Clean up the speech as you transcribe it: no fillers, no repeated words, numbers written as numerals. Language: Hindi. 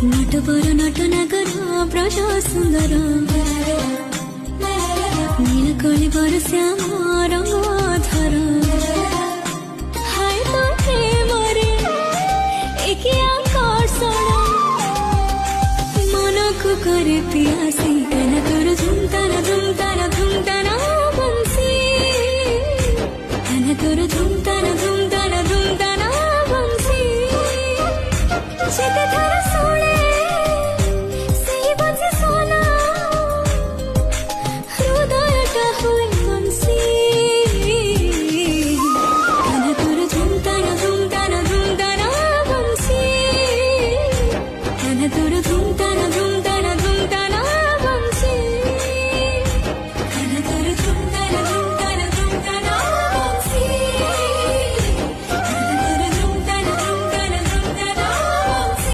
नटवर नटनागर ब्रज सुंदर नीलकली बर श्याम रंग धर हाय तो प्रेमरे एकी आकर्षण मन को करे पियासी गाना कर झुमताना झुमताना झुमताना बंसी गाना कर झुमताना झुमताना झुमताना बंसी जेते थारा